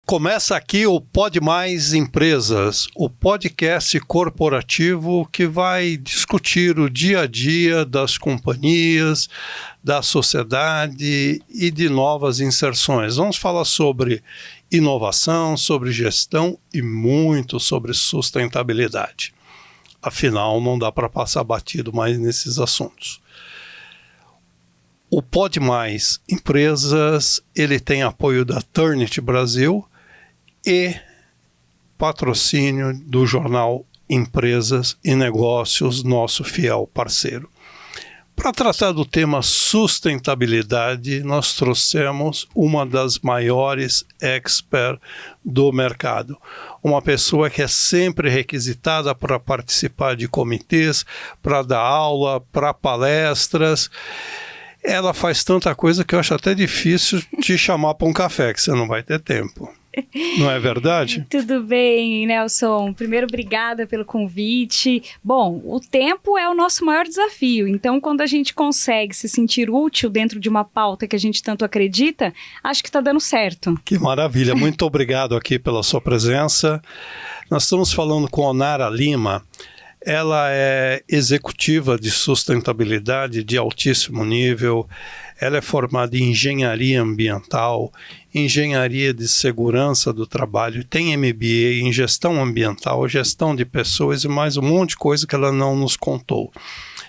Começa aqui o Pode Mais Empresas, o podcast corporativo que vai discutir o dia a dia das companhias, da sociedade e de novas inserções. Vamos falar sobre inovação, sobre gestão e muito sobre sustentabilidade. Afinal, não dá para passar batido mais nesses assuntos. O Pode Mais Empresas, ele tem apoio da Turnit Brasil e patrocínio do jornal Empresas e Negócios, nosso fiel parceiro. Para tratar do tema sustentabilidade, nós trouxemos uma das maiores experts do mercado. Uma pessoa que é sempre requisitada para participar de comitês, para dar aula, para palestras. Ela faz tanta coisa que eu acho até difícil te chamar para um café, que você não vai ter tempo. Não é verdade? Tudo bem, Nelson. Primeiro, obrigada pelo convite. Bom, o tempo é o nosso maior desafio. Então, quando a gente consegue se sentir útil dentro de uma pauta que a gente tanto acredita, acho que está dando certo. Que maravilha. Muito obrigado aqui pela sua presença. Nós estamos falando com Onara Lima. Ela é executiva de sustentabilidade de altíssimo nível. Ela é formada em engenharia ambiental, engenharia de segurança do trabalho, tem MBA em gestão ambiental, gestão de pessoas e mais um monte de coisa que ela não nos contou.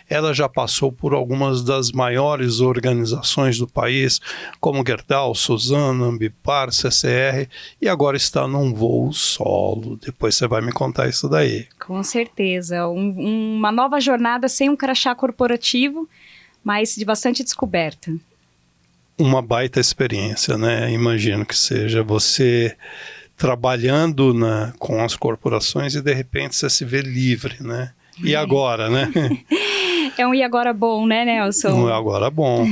Ela já passou por algumas das maiores organizações do país, como Gerdau, Suzano, Ambipar, CCR, e agora está num voo solo. Depois você vai me contar isso daí. Com certeza. Uma nova jornada sem um crachá corporativo, mas de bastante descoberta. Uma baita experiência, né? Imagino que seja você trabalhando com as corporações e de repente você se vê livre, né? E agora, né? É um e agora bom, né, Nelson? Um e agora bom.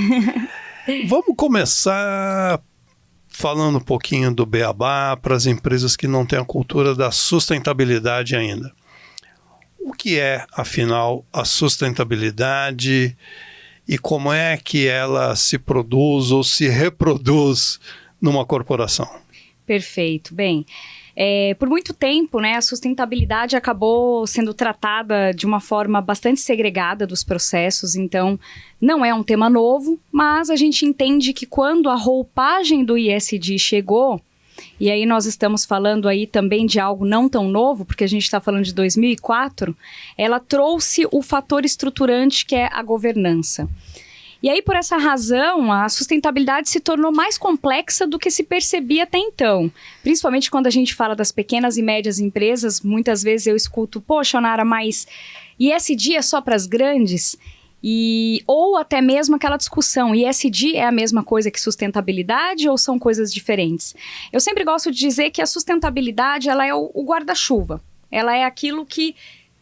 Vamos começar falando um pouquinho do beabá para as empresas que não têm a cultura da sustentabilidade ainda. O que é, afinal, a sustentabilidade e como é que ela se produz ou se reproduz numa corporação? Perfeito. Bem, por muito tempo, né, a sustentabilidade acabou sendo tratada de uma forma bastante segregada dos processos, então não é um tema novo, mas a gente entende que quando a roupagem do ESG chegou, e aí nós estamos falando aí também de algo não tão novo, porque a gente está falando de 2004, ela trouxe o fator estruturante que é a governança. E aí, por essa razão, a sustentabilidade se tornou mais complexa do que se percebia até então. Principalmente quando a gente fala das pequenas e médias empresas, muitas vezes eu escuto, poxa, Onara, mas ESG é só para as grandes? Ou até mesmo aquela discussão, ESG é a mesma coisa que sustentabilidade ou são coisas diferentes? Eu sempre gosto de dizer que a sustentabilidade ela é o guarda-chuva. Ela é aquilo que,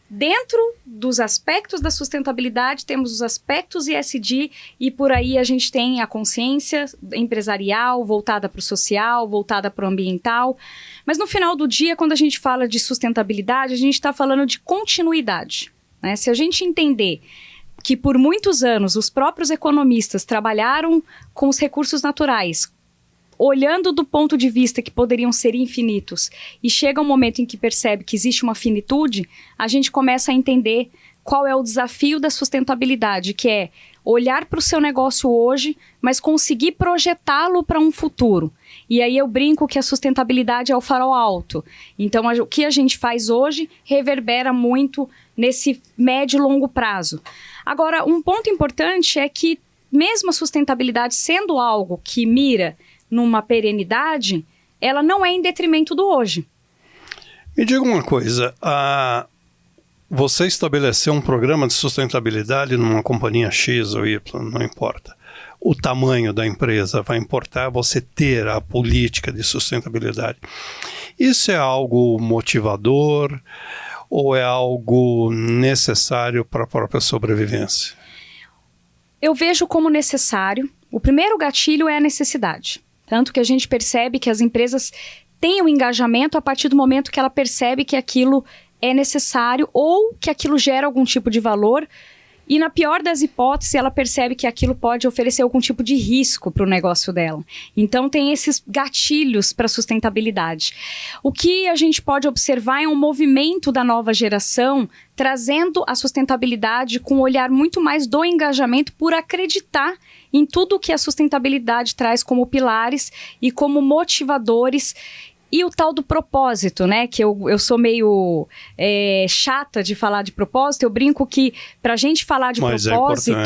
dentro dos aspectos da sustentabilidade, temos os aspectos ESG e por aí a gente tem a consciência empresarial voltada para o social, voltada para o ambiental. Mas no final do dia, quando a gente fala de sustentabilidade, a gente está falando de continuidade, né? Se a gente entender que por muitos anos os próprios economistas trabalharam com os recursos naturais, olhando do ponto de vista que poderiam ser infinitos, e chega um momento em que percebe que existe uma finitude, a gente começa a entender qual é o desafio da sustentabilidade, que é olhar para o seu negócio hoje, mas conseguir projetá-lo para um futuro. E aí eu brinco que a sustentabilidade é o farol alto. Então, o que a gente faz hoje reverbera muito nesse médio e longo prazo. Agora, um ponto importante é que, mesmo a sustentabilidade sendo algo que mira numa perenidade, ela não é em detrimento do hoje. Me diga uma coisa, você estabeleceu um programa de sustentabilidade numa companhia X ou Y, não importa. O tamanho da empresa vai importar você ter a política de sustentabilidade. Isso é algo motivador ou é algo necessário para a própria sobrevivência? Eu vejo como necessário. O primeiro gatilho é a necessidade. Tanto que a gente percebe que as empresas têm um engajamento a partir do momento que ela percebe que aquilo é necessário ou que aquilo gera algum tipo de valor E na pior das hipóteses, ela percebe que aquilo pode oferecer algum tipo de risco para o negócio dela. Então, tem esses gatilhos para a sustentabilidade. O que a gente pode observar é um movimento da nova geração trazendo a sustentabilidade com um olhar muito mais do engajamento por acreditar em tudo que a sustentabilidade traz como pilares e como motivadores. E o tal do propósito, né? Que eu sou meio chata de falar de propósito. Eu brinco que para a gente falar de propósito,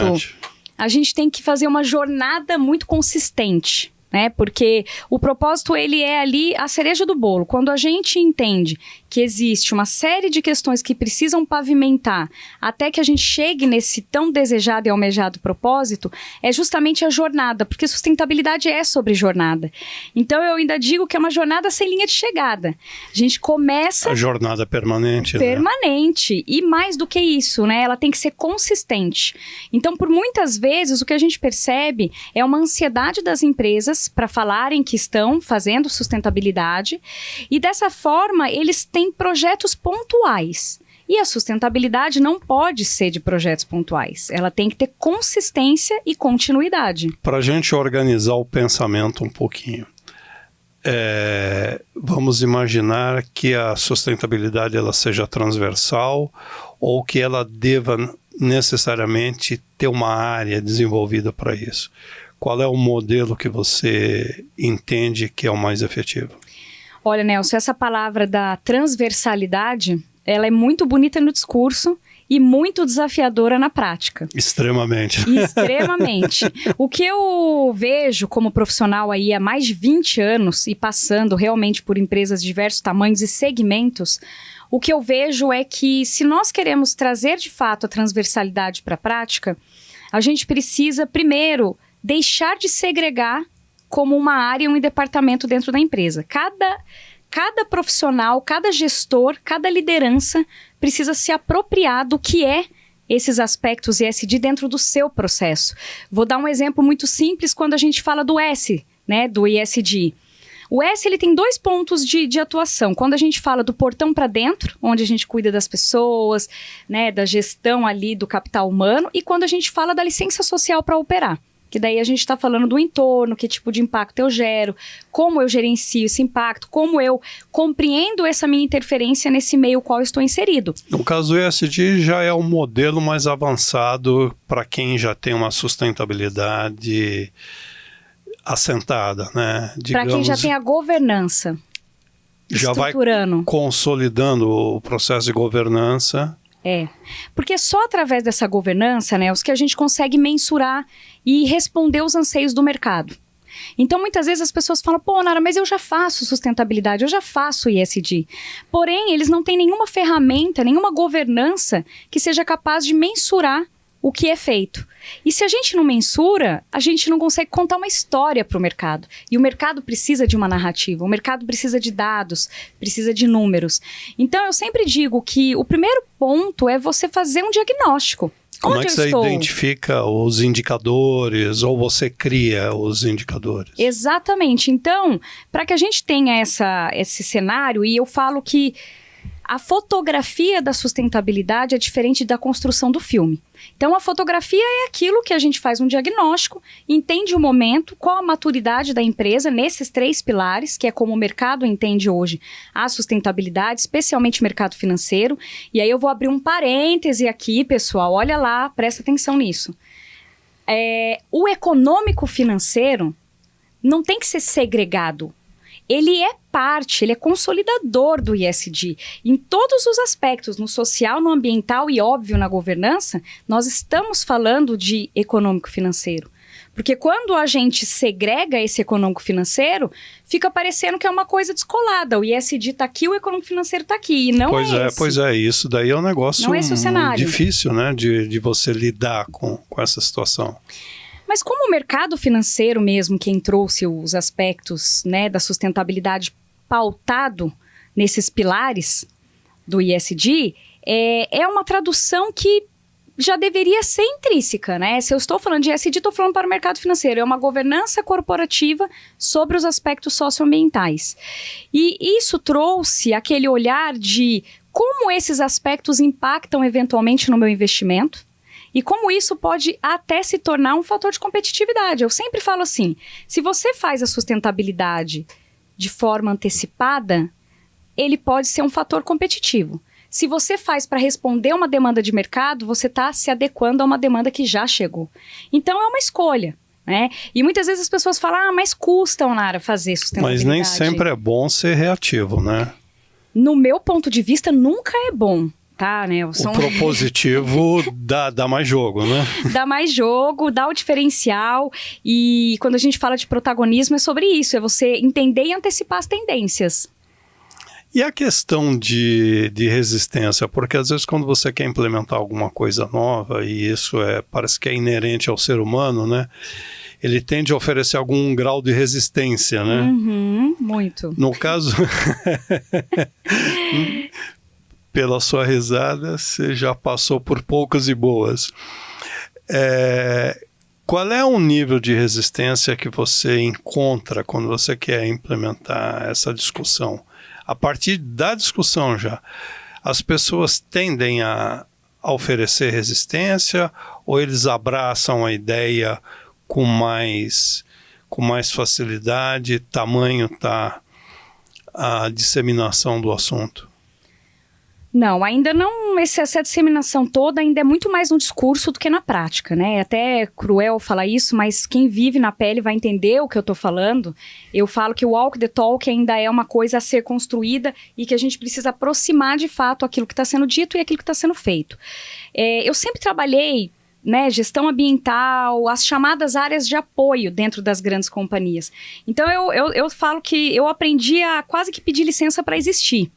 a gente tem que fazer uma jornada muito consistente, né? Porque o propósito, ele é ali a cereja do bolo. Quando a gente entende que existe uma série de questões que precisam pavimentar até que a gente chegue nesse tão desejado e almejado propósito, é justamente a jornada, porque sustentabilidade é sobre jornada. Então, eu ainda digo que é uma jornada sem linha de chegada. A gente começa... A jornada permanente. Permanente. Né? E mais do que isso, né? Ela tem que ser consistente. Então, por muitas vezes, o que a gente percebe é uma ansiedade das empresas para falarem que estão fazendo sustentabilidade, e dessa forma, eles têm projetos pontuais. E a sustentabilidade não pode ser de projetos pontuais. Ela tem que ter consistência e continuidade. Para a gente organizar o pensamento um pouquinho, vamos imaginar que a sustentabilidade ela seja transversal ou que ela deva necessariamente ter uma área desenvolvida para isso. Qual é o modelo que você entende que é o mais efetivo? Olha, Nelson, essa palavra da transversalidade, ela é muito bonita no discurso e muito desafiadora na prática. Extremamente. Extremamente. O que eu vejo como profissional aí há mais de 20 anos e passando realmente por empresas de diversos tamanhos e segmentos, o que eu vejo é que se nós queremos trazer de fato a transversalidade para a prática, a gente precisa primeiro deixar de segregar como uma área e um departamento dentro da empresa. Cada profissional, cada gestor, cada liderança precisa se apropriar do que é esses aspectos ESG dentro do seu processo. Vou dar um exemplo muito simples quando a gente fala do S, né, do ESG. O S ele tem 2 pontos de atuação. Quando a gente fala do portão para dentro, onde a gente cuida das pessoas, né, da gestão ali do capital humano, e quando a gente fala da licença social para operar. Que daí a gente está falando do entorno, que tipo de impacto eu gero, como eu gerencio esse impacto, como eu compreendo essa minha interferência nesse meio qual eu estou inserido. No caso do ESG já é um modelo mais avançado para quem já tem uma sustentabilidade assentada, né? Para quem já tem a governança, já vai consolidando o processo de governança. Porque só através dessa governança, né, os que a gente consegue mensurar e responder os anseios do mercado. Então, muitas vezes as pessoas falam, pô, Nara, mas eu já faço sustentabilidade, eu já faço ESG. Porém, eles não têm nenhuma ferramenta, nenhuma governança que seja capaz de mensurar o que é feito. E se a gente não mensura, a gente não consegue contar uma história para o mercado. E o mercado precisa de uma narrativa, o mercado precisa de dados, precisa de números. Então, eu sempre digo que o primeiro ponto é você fazer um diagnóstico. Como é que você identifica os indicadores ou você cria os indicadores? Exatamente. Então, para que a gente tenha esse cenário, e eu falo que a fotografia da sustentabilidade é diferente da construção do filme. Então, a fotografia é aquilo que a gente faz um diagnóstico, entende o momento, qual a maturidade da empresa nesses 3 pilares, que é como o mercado entende hoje a sustentabilidade, especialmente o mercado financeiro. E aí eu vou abrir um parêntese aqui, pessoal, olha lá, presta atenção nisso. O econômico financeiro não tem que ser segregado. Ele é parte, ele é consolidador do ESG. Em todos os aspectos, no social, no ambiental e, óbvio, na governança, nós estamos falando de econômico-financeiro. Porque quando a gente segrega esse econômico-financeiro, fica parecendo que é uma coisa descolada. O ESG está aqui, o econômico-financeiro está aqui. E não Pois é, isso daí é um negócio difícil, né, de você lidar com essa situação. Mas como o mercado financeiro mesmo, quem trouxe os aspectos, né, da sustentabilidade pautado nesses pilares do ESG, é uma tradução que já deveria ser intrínseca, né? Se eu estou falando de ESG, estou falando para o mercado financeiro. É uma governança corporativa sobre os aspectos socioambientais. E isso trouxe aquele olhar de como esses aspectos impactam eventualmente no meu investimento. E como isso pode até se tornar um fator de competitividade. Eu sempre falo assim, se você faz a sustentabilidade de forma antecipada, ele pode ser um fator competitivo. Se você faz para responder uma demanda de mercado, você está se adequando a uma demanda que já chegou. Então é uma escolha, né? E muitas vezes as pessoas falam, mas custa, Onara, fazer sustentabilidade. Mas nem sempre é bom ser reativo, né? No meu ponto de vista, nunca é bom. Tá, Nelson? O propositivo dá mais jogo, né? Dá mais jogo, dá o diferencial, e quando a gente fala de protagonismo é sobre isso, é você entender e antecipar as tendências. E a questão de resistência, porque às vezes quando você quer implementar alguma coisa nova, e isso parece que é inerente ao ser humano, né? Ele tende a oferecer algum grau de resistência, né? Uhum, muito. No caso... Pela sua risada, você já passou por poucas e boas. Qual é o nível de resistência que você encontra quando você quer implementar essa discussão? A partir da discussão já, as pessoas tendem a oferecer resistência ou eles abraçam a ideia com mais facilidade, tamanho tá a disseminação do assunto? Não, ainda não, essa disseminação toda ainda é muito mais no discurso do que na prática, né? É até cruel falar isso, mas quem vive na pele vai entender o que eu tô falando. Eu falo que o walk the talk ainda é uma coisa a ser construída e que a gente precisa aproximar de fato aquilo que está sendo dito e aquilo que está sendo feito. Eu sempre trabalhei, né, gestão ambiental, as chamadas áreas de apoio dentro das grandes companhias. Então eu falo que eu aprendi a quase que pedir licença para existir.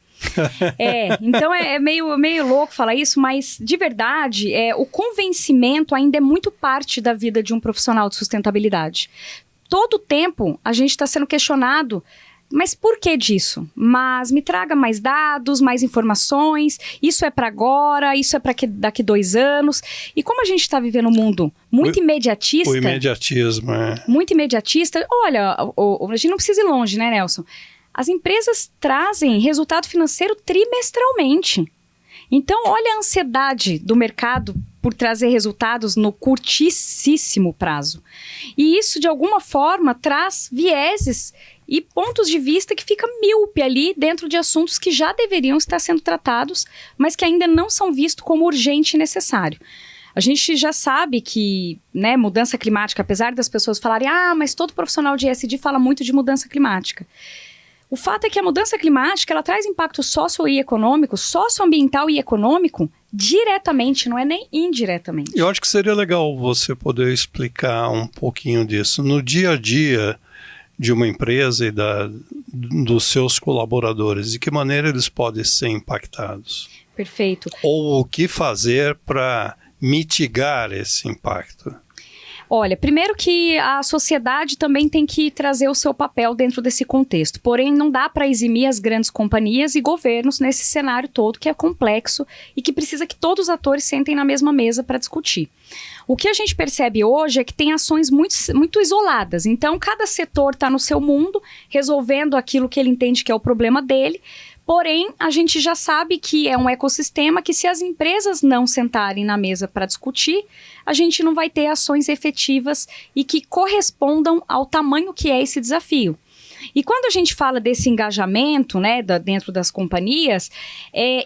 Então é meio louco falar isso, mas de verdade, o convencimento ainda é muito parte da vida de um profissional de sustentabilidade. Todo tempo a gente está sendo questionado, mas por que disso? Mas me traga mais dados, mais informações, isso é para agora, isso é para daqui 2 anos. E como a gente está vivendo um mundo muito imediatista... O imediatismo, muito imediatista. Olha, a gente não precisa ir longe, né, Nelson? As empresas trazem resultado financeiro trimestralmente. Então, olha a ansiedade do mercado por trazer resultados no curtíssimo prazo. E isso, de alguma forma, traz vieses e pontos de vista que fica míope ali dentro de assuntos que já deveriam estar sendo tratados, mas que ainda não são vistos como urgente e necessário. A gente já sabe que, né, mudança climática, apesar das pessoas falarem, mas todo profissional de ESG fala muito de mudança climática. O fato é que a mudança climática, ela traz impacto socioambiental e econômico diretamente, não é nem indiretamente. Eu acho que seria legal você poder explicar um pouquinho disso. No dia a dia de uma empresa e dos seus colaboradores, de que maneira eles podem ser impactados? Perfeito. Ou o que fazer para mitigar esse impacto? Olha, primeiro que a sociedade também tem que trazer o seu papel dentro desse contexto. Porém, não dá para eximir as grandes companhias e governos nesse cenário todo que é complexo e que precisa que todos os atores sentem na mesma mesa para discutir. O que a gente percebe hoje é que tem ações muito isoladas. Então, cada setor está no seu mundo, resolvendo aquilo que ele entende que é o problema dele. Porém, a gente já sabe que é um ecossistema que, se as empresas não sentarem na mesa para discutir, a gente não vai ter ações efetivas e que correspondam ao tamanho que é esse desafio. E quando a gente fala desse engajamento, né, dentro das companhias,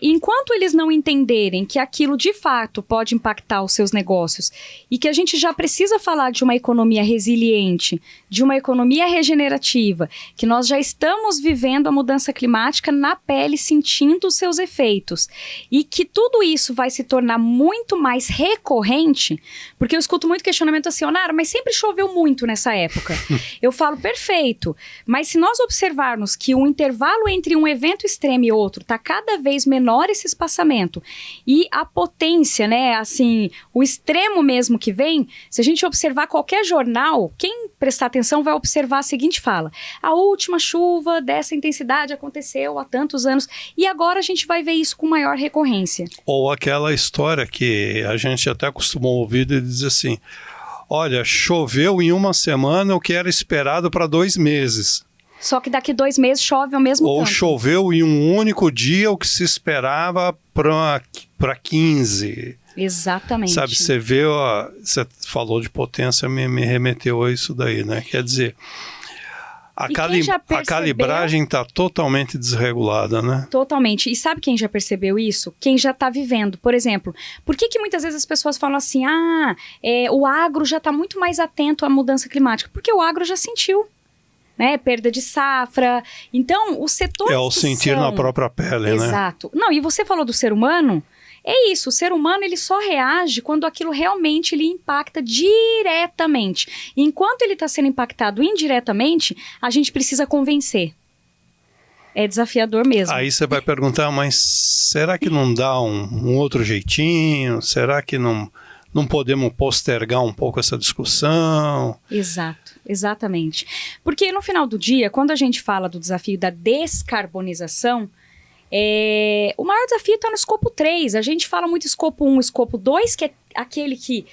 enquanto eles não entenderem que aquilo de fato pode impactar os seus negócios e que a gente já precisa falar de uma economia resiliente, de uma economia regenerativa, que nós já estamos vivendo a mudança climática na pele, sentindo os seus efeitos, e que tudo isso vai se tornar muito mais recorrente, porque eu escuto muito questionamento assim, Onara, mas sempre choveu muito nessa época. Eu falo, perfeito, mas se nós observarmos que o intervalo entre um evento extremo e outro está cada vez menor esse espaçamento e a potência, né, assim, o extremo mesmo que vem, se a gente observar qualquer jornal, quem prestar atenção vai observar a seguinte fala, a última chuva dessa intensidade aconteceu há tantos anos e agora a gente vai ver isso com maior recorrência. Ou aquela história que a gente até costumou ouvir de dizer assim, olha, choveu em uma semana o que era esperado para 2 meses. Só que daqui 2 meses chove ao mesmo tempo. Ou choveu em um único dia o que se esperava para 15. Exatamente. Sabe, você vê, você falou de potência, me remeteu a isso daí, né? Quer dizer, a calibragem está totalmente desregulada, né? Totalmente. E sabe quem já percebeu isso? Quem já está vivendo. Por exemplo, por que muitas vezes as pessoas falam assim, o agro já está muito mais atento à mudança climática? Porque o agro já sentiu, né? Perda de safra. Então, os setores o sentir na própria pele, né? Exato. Não, e você falou do ser humano... É isso, o ser humano ele só reage quando aquilo realmente lhe impacta diretamente. Enquanto ele está sendo impactado indiretamente, a gente precisa convencer. É desafiador mesmo. Aí você vai perguntar, mas será que não dá um outro jeitinho? Será que não podemos postergar um pouco essa discussão? Exato, exatamente. Porque no final do dia, quando a gente fala do desafio da descarbonização, o maior desafio está no escopo 3. A gente fala muito escopo 1, escopo 2, que é aquele que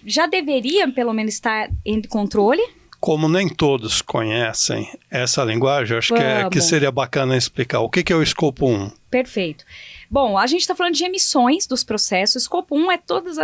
já deveria, pelo menos, estar em controle. Como nem todos conhecem essa linguagem, acho que seria bacana explicar. O que é o escopo 1? Perfeito. Bom, a gente está falando de emissões dos processos. O escopo 1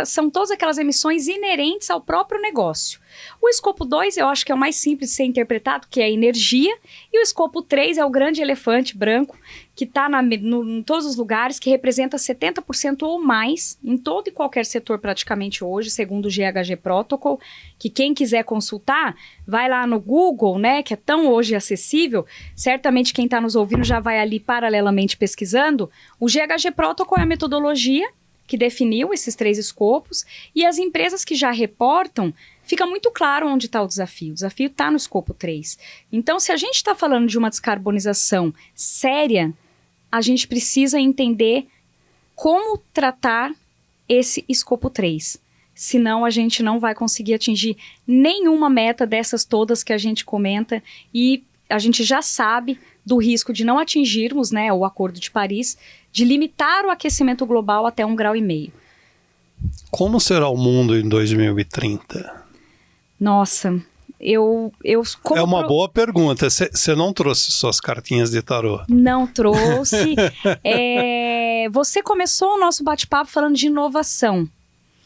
são todas aquelas emissões inerentes ao próprio negócio. O escopo 2 eu acho que é o mais simples de ser interpretado, que é a energia. E o escopo 3 é o grande elefante branco, que está em todos os lugares, que representa 70% ou mais em todo e qualquer setor praticamente hoje, segundo o GHG Protocol, que quem quiser consultar, vai lá no Google, né, que é tão hoje acessível, certamente quem está nos ouvindo já vai ali paralelamente pesquisando. O GHG Protocol é a metodologia que definiu esses 3 escopos, e as empresas que já reportam, fica muito claro onde está o desafio. O desafio está no escopo 3. Então, se a gente está falando de uma descarbonização séria, a gente precisa entender como tratar esse escopo 3. Senão, a gente não vai conseguir atingir nenhuma meta dessas todas que a gente comenta, e a gente já sabe do risco de não atingirmos, né, o Acordo de Paris, de limitar o aquecimento global até 1,5 graus. Como será o mundo em 2030? Nossa, é uma boa pergunta. Você não trouxe suas cartinhas de tarô? Não trouxe. Você começou o nosso bate-papo falando de inovação.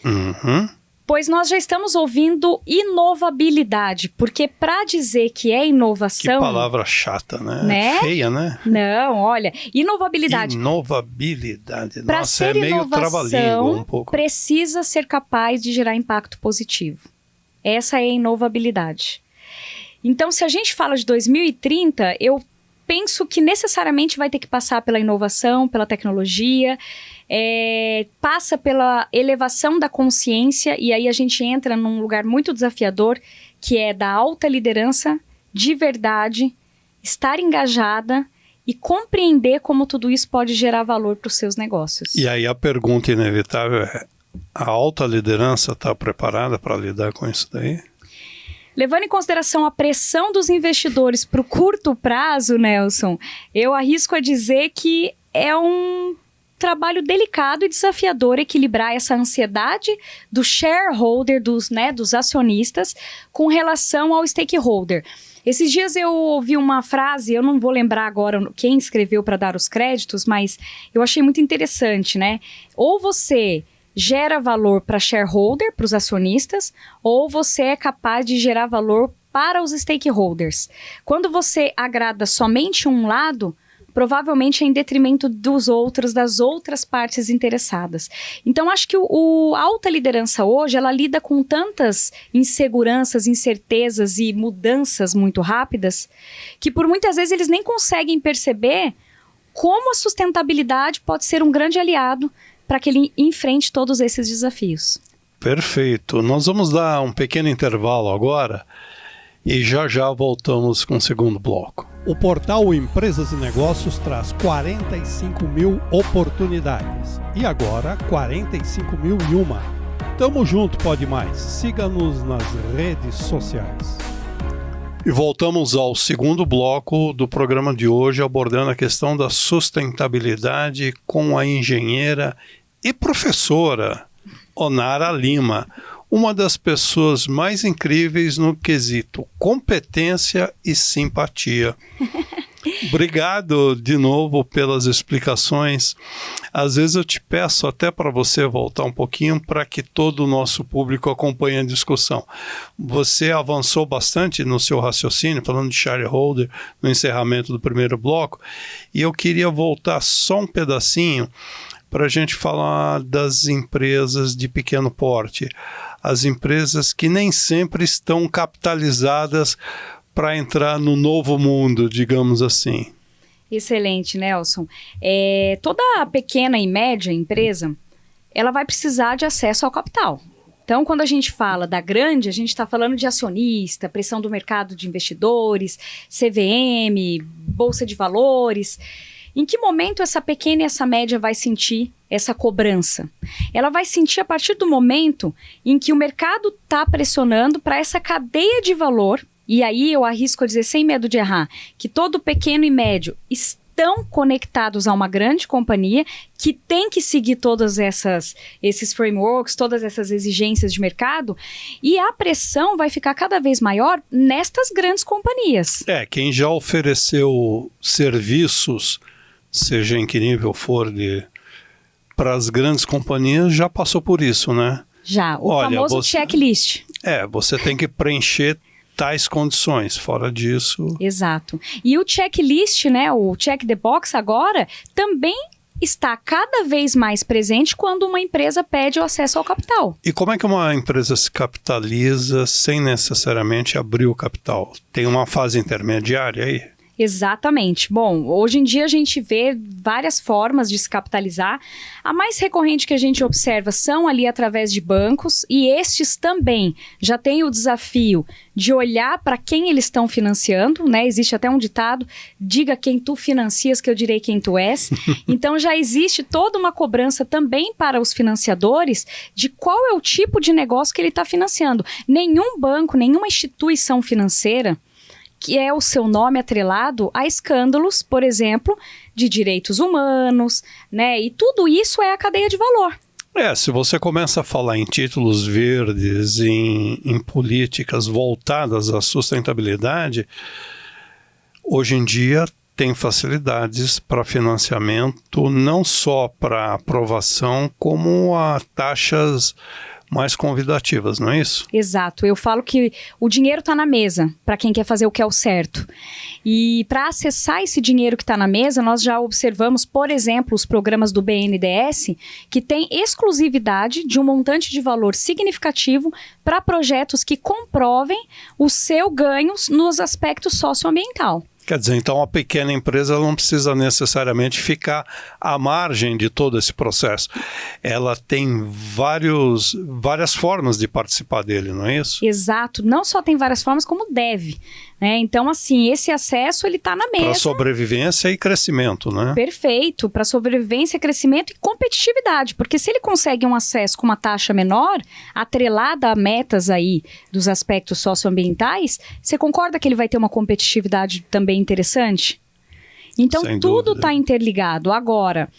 Uhum. Pois nós já estamos ouvindo inovabilidade, porque para dizer que é inovação... Que palavra chata, né? Feia, né? Não, olha, inovabilidade. Inovabilidade. Para ser meio trava-língua um pouco. Precisa ser capaz de gerar impacto positivo. Essa é a inovabilidade. Então, se a gente fala de 2030, eu penso que necessariamente vai ter que passar pela inovação, pela tecnologia, passa pela elevação da consciência, e aí a gente entra num lugar muito desafiador, que é da alta liderança, de verdade, estar engajada e compreender como tudo isso pode gerar valor para os seus negócios. E aí a pergunta inevitável é, a alta liderança está preparada para lidar com isso daí? Levando em consideração a pressão dos investidores para o curto prazo, Nelson, eu arrisco a dizer que é um trabalho delicado e desafiador equilibrar essa ansiedade do shareholder, dos acionistas, com relação ao stakeholder. Esses dias eu ouvi uma frase, eu não vou lembrar agora quem escreveu para dar os créditos, mas eu achei muito interessante, né? Ou você gera valor para shareholder, para os acionistas, ou você é capaz de gerar valor para os stakeholders. Quando você agrada somente um lado, provavelmente é em detrimento das outras partes interessadas. Então, acho que a alta liderança hoje, ela lida com tantas inseguranças, incertezas e mudanças muito rápidas, que por muitas vezes eles nem conseguem perceber como a sustentabilidade pode ser um grande aliado para que ele enfrente todos esses desafios. Perfeito. Nós vamos dar um pequeno intervalo agora e já voltamos com o segundo bloco. O portal Empresas e Negócios traz 45 mil oportunidades. E agora, 45.001. Tamo junto, Pode Mais. Siga-nos nas redes sociais. E voltamos ao segundo bloco do programa de hoje, abordando a questão da sustentabilidade com a engenheira e professora Onara Lima, uma das pessoas mais incríveis no quesito competência e simpatia. Obrigado de novo pelas explicações. Às vezes eu te peço até para você voltar um pouquinho para que todo o nosso público acompanhe a discussão. Você avançou bastante no seu raciocínio, falando de shareholder, no encerramento do primeiro bloco, e eu queria voltar só um pedacinho para a gente falar das empresas de pequeno porte, as empresas que nem sempre estão capitalizadas para entrar no novo mundo, digamos assim. Excelente, Nelson. Toda pequena e média empresa, ela vai precisar de acesso ao capital. Então, quando a gente fala da grande, a gente está falando de acionista, pressão do mercado de investidores, CVM, bolsa de valores. Em que momento essa pequena e essa média vai sentir essa cobrança? Ela vai sentir a partir do momento em que o mercado está pressionando para essa cadeia de valor. E aí eu arrisco a dizer, sem medo de errar, que todo pequeno e médio estão conectados a uma grande companhia que tem que seguir todos esses frameworks, todas essas exigências de mercado, e a pressão vai ficar cada vez maior nestas grandes companhias. Quem já ofereceu serviços, seja em que nível for, para as grandes companhias, já passou por isso, né? Já, famoso checklist. Você tem que preencher tais condições, fora disso... Exato. E o checklist, né, o check the box agora, também está cada vez mais presente quando uma empresa pede o acesso ao capital. E como é que uma empresa se capitaliza sem necessariamente abrir o capital? Tem uma fase intermediária aí? Exatamente. Bom, hoje em dia a gente vê várias formas de se capitalizar. A mais recorrente que a gente observa são ali através de bancos, e estes também já têm o desafio de olhar para quem eles estão financiando, né? Existe até um ditado, diga quem tu financias que eu direi quem tu és. Então já existe toda uma cobrança também para os financiadores de qual é o tipo de negócio que ele está financiando. Nenhum banco, nenhuma instituição financeira que é o seu nome atrelado a escândalos, por exemplo, de direitos humanos, né? E tudo isso é a cadeia de valor. Se você começa a falar em títulos verdes, em políticas voltadas à sustentabilidade, hoje em dia tem facilidades para financiamento, não só para aprovação, como a taxas mais convidativas, não é isso? Exato. Eu falo que o dinheiro está na mesa para quem quer fazer o que é o certo. E para acessar esse dinheiro que está na mesa, nós já observamos, por exemplo, os programas do BNDES, que tem exclusividade de um montante de valor significativo para projetos que comprovem o seu ganho nos aspectos socioambiental. Quer dizer, então a pequena empresa não precisa necessariamente ficar à margem de todo esse processo. Ela tem várias formas de participar dele, não é isso? Exato. Não só tem várias formas, como deve. Então, assim, esse acesso, ele está na mesa. Para sobrevivência e crescimento, né? Perfeito. Para sobrevivência, crescimento e competitividade. Porque se ele consegue um acesso com uma taxa menor, atrelada a metas aí dos aspectos socioambientais, você concorda que ele vai ter uma competitividade também interessante? Então, tudo está interligado. Agora,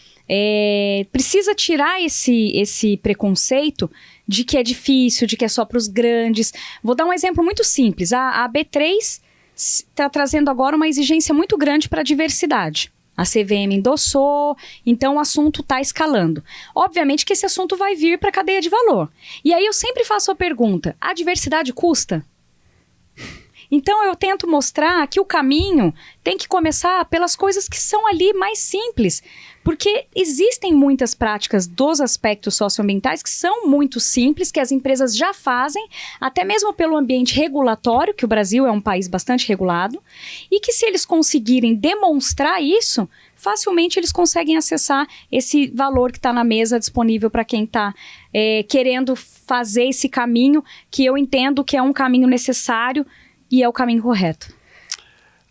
precisa tirar esse preconceito de que é difícil, de que é só para os grandes. Vou dar um exemplo muito simples. A B3 está trazendo agora uma exigência muito grande para a diversidade. A CVM endossou, então o assunto está escalando. Obviamente que esse assunto vai vir para a cadeia de valor. E aí eu sempre faço a pergunta, a diversidade custa? Então eu tento mostrar que o caminho tem que começar pelas coisas que são ali mais simples, porque existem muitas práticas dos aspectos socioambientais que são muito simples, que as empresas já fazem, até mesmo pelo ambiente regulatório, que o Brasil é um país bastante regulado, e que se eles conseguirem demonstrar isso, facilmente eles conseguem acessar esse valor que está na mesa disponível para quem está querendo fazer esse caminho, que eu entendo que é um caminho necessário, e é o caminho correto.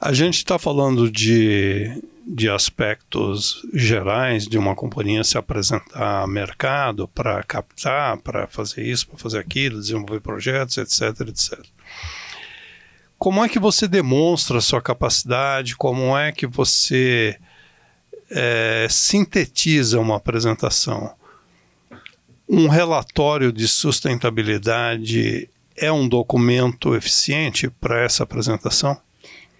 A gente está falando de aspectos gerais de uma companhia se apresentar ao mercado para captar, para fazer isso, para fazer aquilo, desenvolver projetos, etc, etc. Como é que você demonstra a sua capacidade? Como é que você sintetiza uma apresentação? Um relatório de sustentabilidade é um documento eficiente para essa apresentação?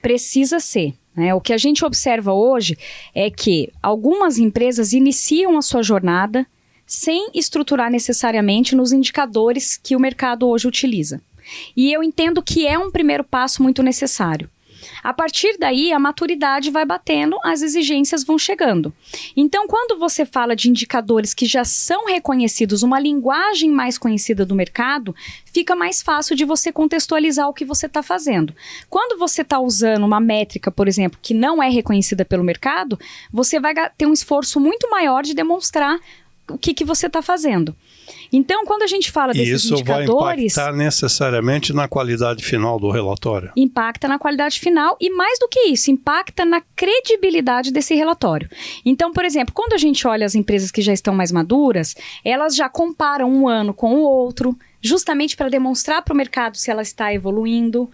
Precisa ser. O que a gente observa hoje é que algumas empresas iniciam a sua jornada sem estruturar necessariamente nos indicadores que o mercado hoje utiliza. E eu entendo que é um primeiro passo muito necessário. A partir daí, a maturidade vai batendo, as exigências vão chegando. Então, quando você fala de indicadores que já são reconhecidos, uma linguagem mais conhecida do mercado, fica mais fácil de você contextualizar o que você está fazendo. Quando você está usando uma métrica, por exemplo, que não é reconhecida pelo mercado, você vai ter um esforço muito maior de demonstrar o que você está fazendo. Então, quando a gente fala desses indicadores... Isso vai impactar necessariamente na qualidade final do relatório? Impacta na qualidade final e, mais do que isso, impacta na credibilidade desse relatório. Então, por exemplo, quando a gente olha as empresas que já estão mais maduras, elas já comparam um ano com o outro, justamente para demonstrar para o mercado se ela está evoluindo.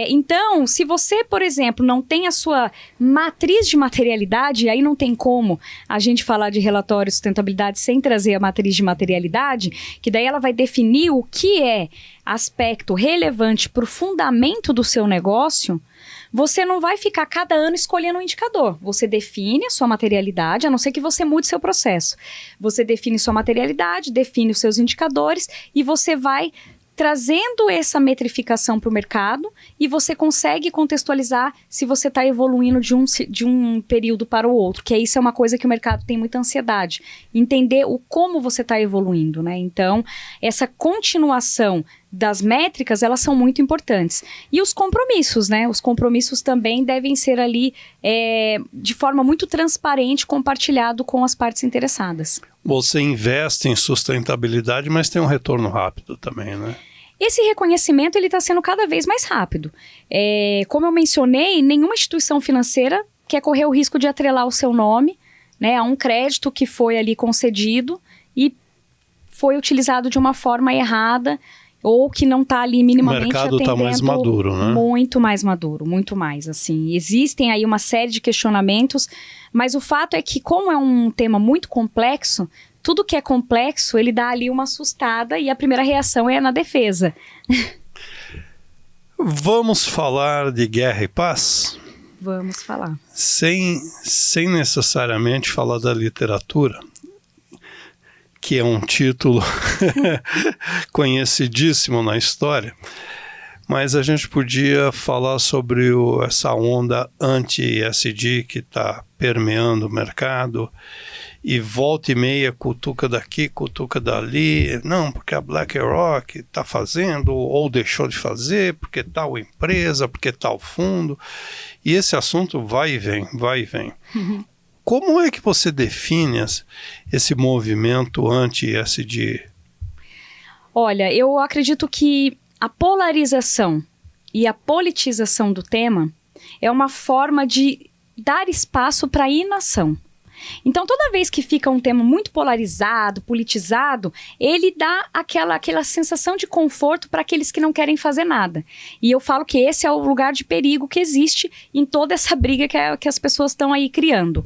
Então, se você, por exemplo, não tem a sua matriz de materialidade, aí não tem como a gente falar de relatório de sustentabilidade sem trazer a matriz de materialidade, que daí ela vai definir o que é aspecto relevante para o fundamento do seu negócio. Você não vai ficar cada ano escolhendo um indicador. Você define a sua materialidade, a não ser que você mude seu processo. Você define sua materialidade, define os seus indicadores e você vai trazendo essa metrificação para o mercado e você consegue contextualizar se você está evoluindo de um período para o outro, que isso é uma coisa que o mercado tem muita ansiedade. Entender como você está evoluindo, né? Então, essa continuação das métricas, elas são muito importantes. E os compromissos, né? Os compromissos também devem ser ali de forma muito transparente, compartilhado com as partes interessadas. Você investe em sustentabilidade, mas tem um retorno rápido também, né? Esse reconhecimento está sendo cada vez mais rápido. Como eu mencionei, nenhuma instituição financeira quer correr o risco de atrelar o seu nome, né, a um crédito que foi ali concedido e foi utilizado de uma forma errada ou que não está ali minimamente atendendo. O mercado está mais maduro, né? Muito mais maduro, muito mais, assim. Existem aí uma série de questionamentos, mas o fato é que, como é um tema muito complexo, tudo que é complexo, ele dá ali uma assustada e a primeira reação é na defesa. Vamos falar de guerra e paz? Vamos falar. Sem necessariamente falar da literatura, que é um título conhecidíssimo na história, mas a gente podia falar sobre essa onda anti-ESG que está permeando o mercado e volta e meia cutuca daqui, cutuca dali, não, porque a BlackRock está fazendo ou deixou de fazer, porque tal empresa, porque tal fundo, e esse assunto vai e vem, vai e vem. Uhum. Como é que você define esse movimento anti-ESG? Olha, eu acredito que a polarização e a politização do tema é uma forma de dar espaço para a inação. Então, toda vez que fica um tema muito polarizado, politizado, ele dá aquela sensação de conforto para aqueles que não querem fazer nada. E eu falo que esse é o lugar de perigo que existe em toda essa briga que as pessoas estão aí criando.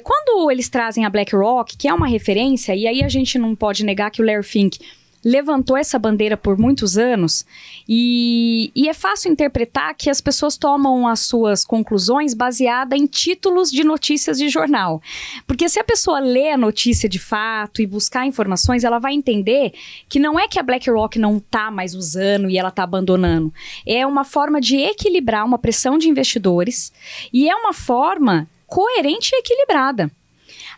Quando eles trazem a BlackRock, que é uma referência, e aí a gente não pode negar que o Larry Fink levantou essa bandeira por muitos anos e é fácil interpretar que as pessoas tomam as suas conclusões baseadas em títulos de notícias de jornal. Porque se a pessoa lê a notícia de fato e buscar informações, ela vai entender que não é que a BlackRock não está mais usando e ela está abandonando. É uma forma de equilibrar uma pressão de investidores e é uma forma coerente e equilibrada.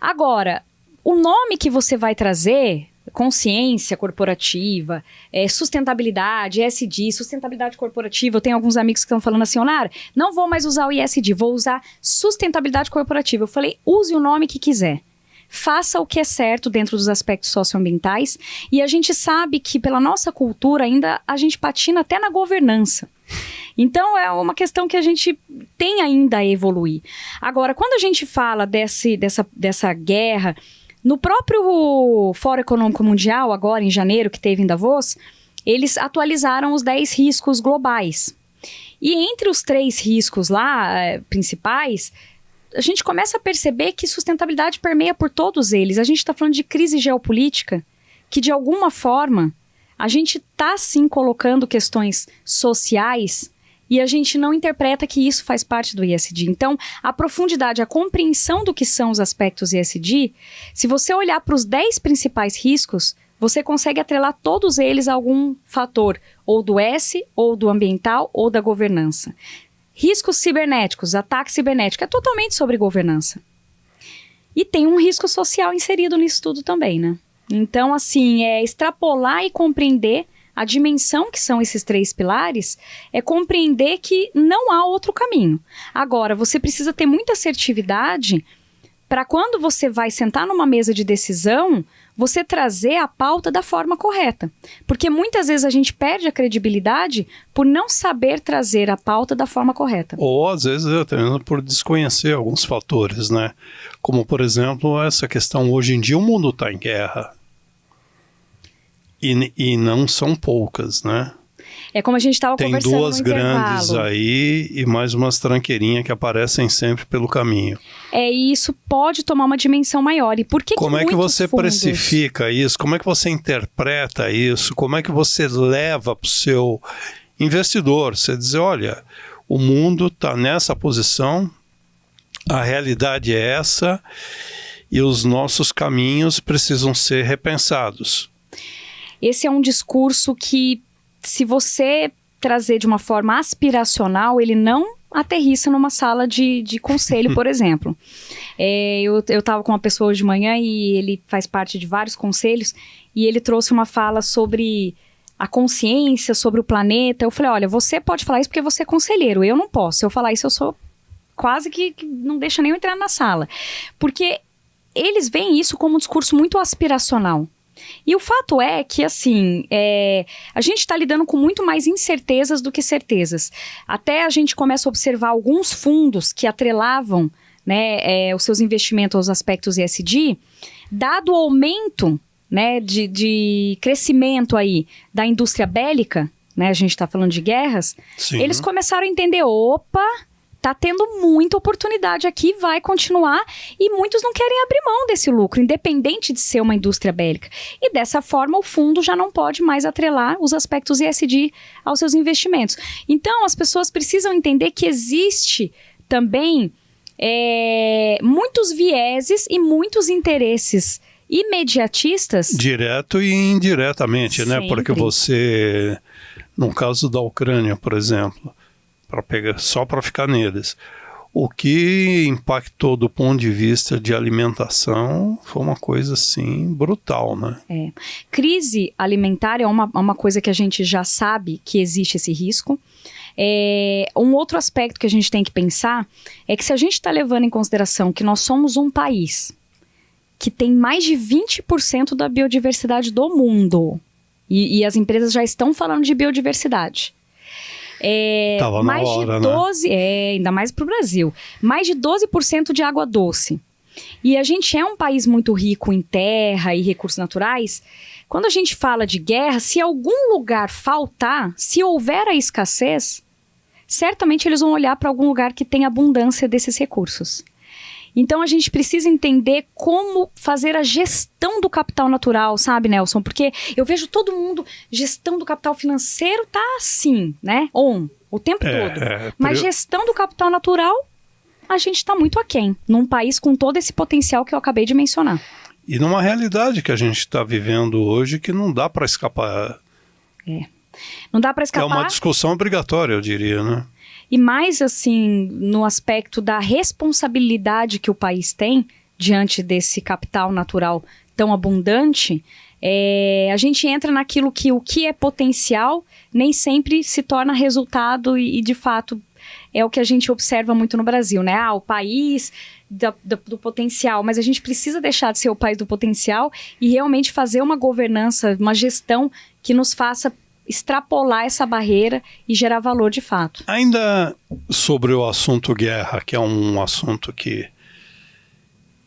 Agora, o nome que você vai trazer... consciência corporativa, sustentabilidade, ESG, sustentabilidade corporativa. Eu tenho alguns amigos que estão falando assim, Onara, não vou mais usar o ESG, vou usar sustentabilidade corporativa. Eu falei, use o nome que quiser. Faça o que é certo dentro dos aspectos socioambientais e a gente sabe que pela nossa cultura ainda a gente patina até na governança. Então, é uma questão que a gente tem ainda a evoluir. Agora, quando a gente fala dessa guerra... No próprio Fórum Econômico Mundial, agora em janeiro, que teve em Davos, eles atualizaram os 10 riscos globais. E entre os 3 riscos lá, principais, a gente começa a perceber que sustentabilidade permeia por todos eles. A gente está falando de crise geopolítica, que de alguma forma a gente está sim colocando questões sociais e a gente não interpreta que isso faz parte do ESG. Então, a profundidade, a compreensão do que são os aspectos ESG, se você olhar para os 10 principais riscos, você consegue atrelar todos eles a algum fator, ou do S, ou do ambiental, ou da governança. Riscos cibernéticos, ataque cibernético, é totalmente sobre governança. E tem um risco social inserido nisso tudo também, né? Então, assim, extrapolar e compreender a dimensão que são esses 3 pilares, é compreender que não há outro caminho. Agora, você precisa ter muita assertividade para quando você vai sentar numa mesa de decisão, você trazer a pauta da forma correta. Porque muitas vezes a gente perde a credibilidade por não saber trazer a pauta da forma correta. Ou às vezes até mesmo por desconhecer alguns fatores, né? Como, por exemplo, essa questão, hoje em dia o mundo está em guerra. E não são poucas, né? É como a gente estava conversando no intervalo. Tem 2 grandes aí e mais umas tranqueirinhas que aparecem sempre pelo caminho. E isso pode tomar uma dimensão maior. E por que Como é que você fundos... precifica isso? Como é que você interpreta isso? Como é que você leva para o seu investidor? Você diz, olha, o mundo está nessa posição, a realidade é essa e os nossos caminhos precisam ser repensados. Esse é um discurso que, se você trazer de uma forma aspiracional, ele não aterrissa numa sala de conselho, por exemplo. Eu estava com uma pessoa hoje de manhã e ele faz parte de vários conselhos e ele trouxe uma fala sobre a consciência, sobre o planeta. Eu falei, olha, você pode falar isso porque você é conselheiro, eu não posso. Se eu falar isso, eu sou quase que não deixa nem eu entrar na sala. Porque eles veem isso como um discurso muito aspiracional. E o fato é que, assim, a gente está lidando com muito mais incertezas do que certezas. Até a gente começa a observar alguns fundos que atrelavam, né, os seus investimentos aos aspectos ESG, dado o aumento, né, de crescimento aí da indústria bélica, né, a gente está falando de guerras, Sim. Eles começaram a entender, opa... Tá tendo muita oportunidade aqui, vai continuar, e muitos não querem abrir mão desse lucro, independente de ser uma indústria bélica. E dessa forma, o fundo já não pode mais atrelar os aspectos ESG aos seus investimentos. Então, as pessoas precisam entender que existe também muitos vieses e muitos interesses imediatistas. Direto e indiretamente, né? Porque você, no caso da Ucrânia, por exemplo, só para ficar neles. O que impactou do ponto de vista de alimentação foi uma coisa assim brutal, né? Crise alimentar é uma coisa que a gente já sabe que existe esse risco. Um outro aspecto que a gente tem que pensar é que se a gente está levando em consideração que nós somos um país que tem mais de 20% da biodiversidade do mundo, e as empresas já estão falando de biodiversidade. Tava mais na hora, de 12, né? Ainda mais para o Brasil, mais de 12% de água doce. E a gente é um país muito rico em terra e recursos naturais. Quando a gente fala de guerra, se algum lugar faltar, se houver a escassez, certamente eles vão olhar para algum lugar que tem abundância desses recursos. Então, a gente precisa entender como fazer a gestão do capital natural, sabe, Nelson? Porque eu vejo todo mundo, gestão do capital financeiro tá assim, né? O tempo todo. Mas gestão do capital natural, a gente está muito aquém, num país com todo esse potencial que eu acabei de mencionar. E numa realidade que a gente está vivendo hoje que não dá para escapar. Não dá para escapar. É uma discussão obrigatória, eu diria, né? E mais assim, no aspecto da responsabilidade que o país tem diante desse capital natural tão abundante, a gente entra naquilo que o que é potencial nem sempre se torna resultado e de fato é o que a gente observa muito no Brasil, né? O país do potencial, mas a gente precisa deixar de ser o país do potencial e realmente fazer uma governança, uma gestão que nos faça extrapolar essa barreira e gerar valor de fato. Ainda sobre o assunto guerra, que é um assunto que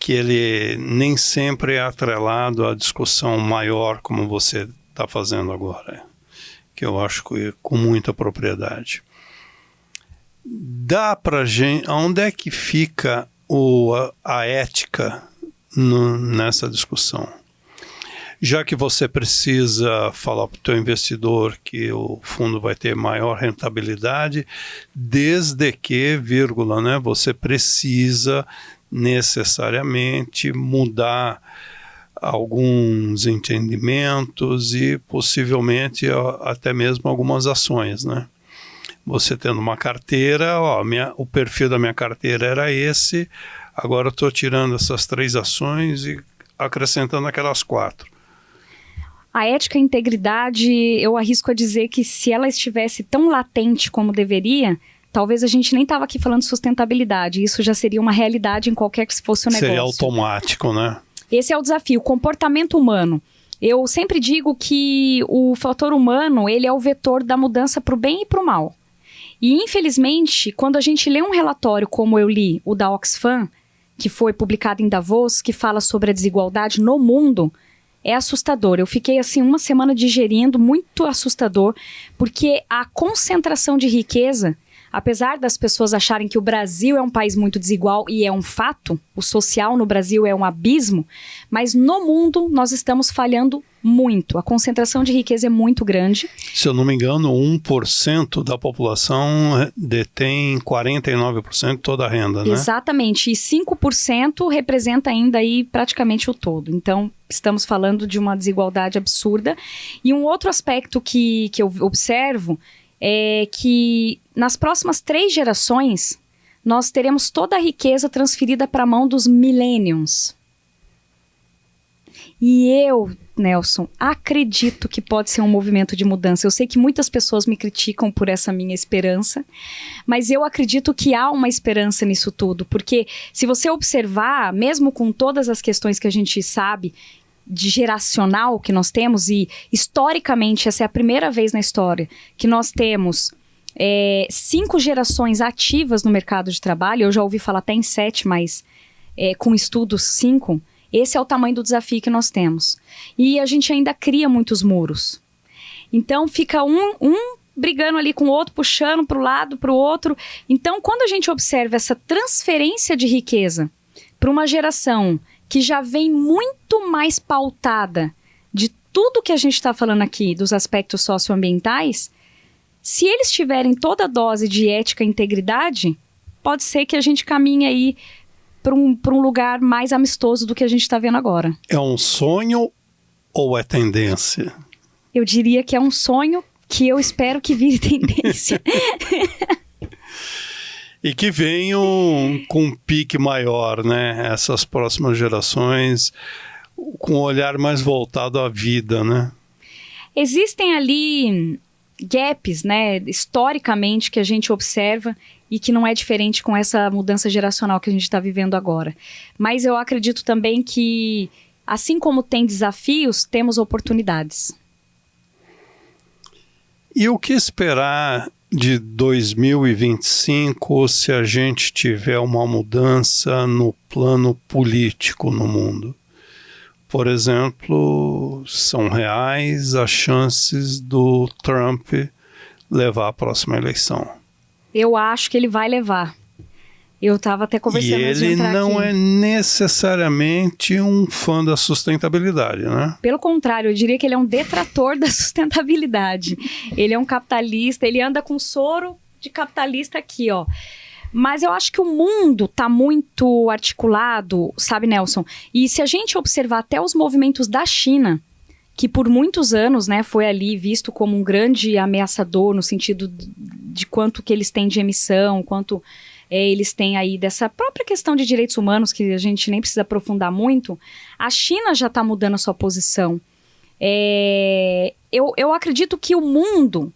ele nem sempre é atrelado à discussão maior como você está fazendo agora, que eu acho que com muita propriedade. Dá pra gente, onde é que fica a ética nessa discussão? Já que você precisa falar para o teu investidor que o fundo vai ter maior rentabilidade, desde que, vírgula, né, você precisa necessariamente mudar alguns entendimentos e possivelmente até mesmo algumas ações, né? Você tendo uma carteira, o perfil da minha carteira era esse, agora eu estou tirando essas 3 ações e acrescentando aquelas 4. A ética e a integridade, eu arrisco a dizer que se ela estivesse tão latente como deveria, talvez a gente nem estava aqui falando de sustentabilidade. Isso já seria uma realidade em qualquer que fosse o negócio. Seria automático, né? Esse é o desafio, o comportamento humano. Eu sempre digo que o fator humano, ele é o vetor da mudança para o bem e para o mal. E, infelizmente, quando a gente lê um relatório como eu li, o da Oxfam, que foi publicado em Davos, que fala sobre a desigualdade no mundo, é assustador. Eu fiquei, assim, uma semana digerindo, muito assustador, porque a concentração de riqueza, apesar das pessoas acharem que o Brasil é um país muito desigual, e é um fato, o social no Brasil é um abismo, mas no mundo nós estamos falhando muito. A concentração de riqueza é muito grande. Se eu não me engano, 1% da população detém 49% de toda a renda, né? Exatamente, e 5% representa ainda aí praticamente o todo. Então, estamos falando de uma desigualdade absurda. E um outro aspecto que eu observo é que nas próximas 3 gerações, nós teremos toda a riqueza transferida para a mão dos millennials. E eu, Nelson, acredito que pode ser um movimento de mudança. Eu sei que muitas pessoas me criticam por essa minha esperança, mas eu acredito que há uma esperança nisso tudo, porque se você observar, mesmo com todas as questões que a gente sabe de geracional que nós temos, e historicamente essa é a primeira vez na história que nós temos 5 gerações ativas no mercado de trabalho. Eu já ouvi falar até em 7, mas com estudos 5. Esse é o tamanho do desafio que nós temos. E a gente ainda cria muitos muros. Então fica um brigando ali com o outro, puxando para o lado, para o outro. Então, quando a gente observa essa transferência de riqueza para uma geração que já vem muito mais pautada de tudo que a gente está falando aqui, dos aspectos socioambientais, se eles tiverem toda a dose de ética e integridade, pode ser que a gente caminhe aí para um lugar mais amistoso do que a gente está vendo agora. É um sonho ou é tendência? Eu diria que é um sonho que eu espero que vire tendência. E que venham com um pique maior, né? Essas próximas gerações com um olhar mais voltado à vida, né? Existem ali gaps, né, historicamente, que a gente observa e que não é diferente com essa mudança geracional que a gente está vivendo agora. Mas eu acredito também que, assim como tem desafios, temos oportunidades. E o que esperar de 2025 se a gente tiver uma mudança no plano político no mundo? Por exemplo, são reais as chances do Trump levar a próxima eleição? Eu acho que ele vai levar. Eu estava até conversando antes de entrar aqui. E ele não é necessariamente um fã da sustentabilidade, né? Pelo contrário, eu diria que ele é um detrator da sustentabilidade. Ele é um capitalista, ele anda com soro de capitalista aqui, ó. Mas eu acho que o mundo está muito articulado, sabe, Nelson? E se a gente observar até os movimentos da China, que por muitos anos, né, foi ali visto como um grande ameaçador no sentido de quanto que eles têm de emissão, quanto eles têm aí dessa própria questão de direitos humanos, que a gente nem precisa aprofundar muito, a China já está mudando a sua posição. Eu acredito que o mundo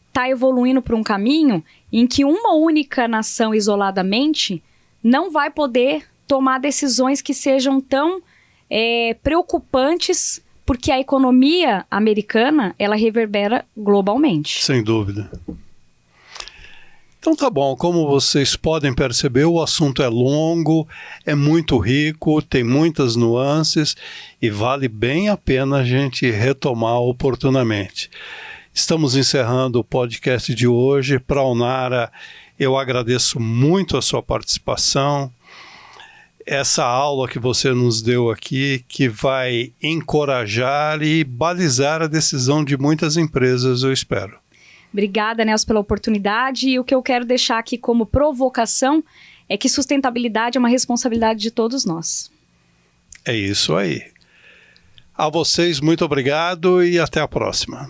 está evoluindo para um caminho em que uma única nação isoladamente não vai poder tomar decisões que sejam tão preocupantes, porque a economia americana, ela reverbera globalmente. Sem dúvida. Então tá bom, como vocês podem perceber, o assunto é longo, é muito rico, tem muitas nuances e vale bem a pena a gente retomar oportunamente. Estamos encerrando o podcast de hoje. Para a Onara, eu agradeço muito a sua participação. essa aula que você nos deu aqui, que vai encorajar e balizar a decisão de muitas empresas, eu espero. Obrigada, Nelson, pela oportunidade. E o que eu quero deixar aqui como provocação é que sustentabilidade é uma responsabilidade de todos nós. É isso aí. A vocês, muito obrigado e até a próxima.